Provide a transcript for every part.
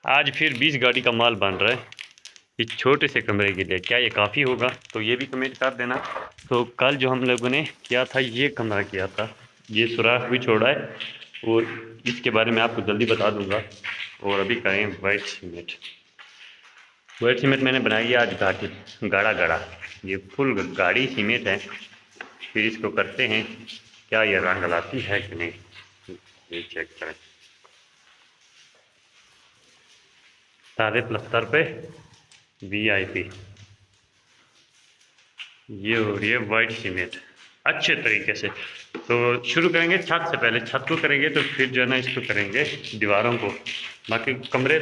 आज फिर 20 गाड़ी का माल बन रहा है इस छोटे से कमरे के लिए। क्या ये काफ़ी होगा? तो ये भी कमेंट कर देना। तो कल जो हम लोगों ने किया था, ये कमरा किया था, ये सुराख भी छोड़ा है और इसके बारे में आपको जल्दी बता दूंगा। और अभी करें वाइट सीमेंट। वाइट सीमेंट मैंने बनाई है आज घाटी गाढ़ा गाढ़ा, ये फुल गाढ़ी सीमेंट है। फिर इसको करते हैं, क्या ये रंग लाती है कि नहीं, ये चेक करें। सादे प्लस्तर पे VIP, ये हो रही है वाइट सीमेंट अच्छे तरीके से। तो शुरू करेंगे छत से, पहले छत को करेंगे तो फिर जो है ना इसको करेंगे दीवारों को। बाकी कमरे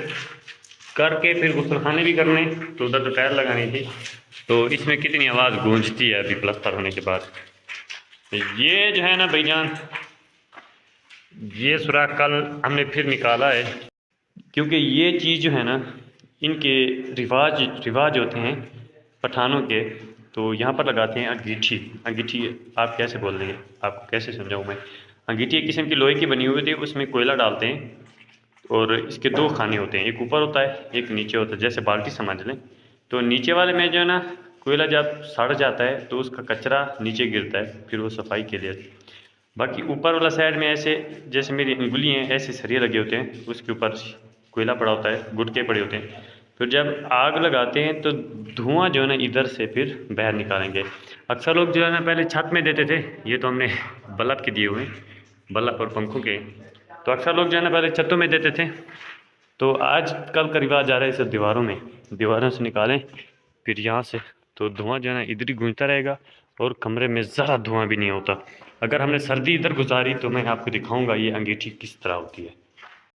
करके फिर गुसलखाने भी करने, तो उधर तो टायर लगानी थी। तो इसमें कितनी आवाज़ गूंजती है अभी प्लस्तर होने के बाद। ये जो है ना भाईजान, ये सुराख कल हमने फिर निकाला है, क्योंकि ये चीज़ जो है ना, इनके रिवाज होते हैं पठानों के। तो यहाँ पर लगाते हैं अंगीठी। अंगीठी आप कैसे बोल रही हैं, आपको कैसे समझाऊँ मैं। अंगीठी एक किस्म की लोहे की बनी हुई होती है, उसमें कोयला डालते हैं और इसके दो खाने होते हैं, एक ऊपर होता है एक नीचे होता है, जैसे बाल्टी समझ लें। तो नीचे वाले में जो है ना कोयला जब सड़ जाता है तो उसका कचरा नीचे गिरता है, फिर वो सफाई के लिए। बाकी ऊपर वाला साइड में ऐसे जैसे मेरी उंगली हैं ऐसे सरिये लगे होते हैं, उसके ऊपर कोयला पड़ा होता है, गुटके पड़े होते हैं। फिर जब आग लगाते हैं तो धुआं जो है ना इधर से फिर बाहर निकालेंगे। अक्सर लोग जो है ना पहले छत में देते थे, ये तो हमने बल्ब के दिए हुए हैं, बल्ब और पंखों के। तो अक्सर लोग जो है ना पहले छतों में देते थे। तो आज कल का रिवाज आ रहा है इसे दीवारों में, दीवारों से निकालें फिर यहाँ से, तो धुआं जो है ना इधर ही गूंजता रहेगा और कमरे में ज़रा धुआं भी नहीं होता। अगर हमने सर्दी इधर गुजारी तो मैं आपको दिखाऊंगा ये अंगीठी किस तरह होती है।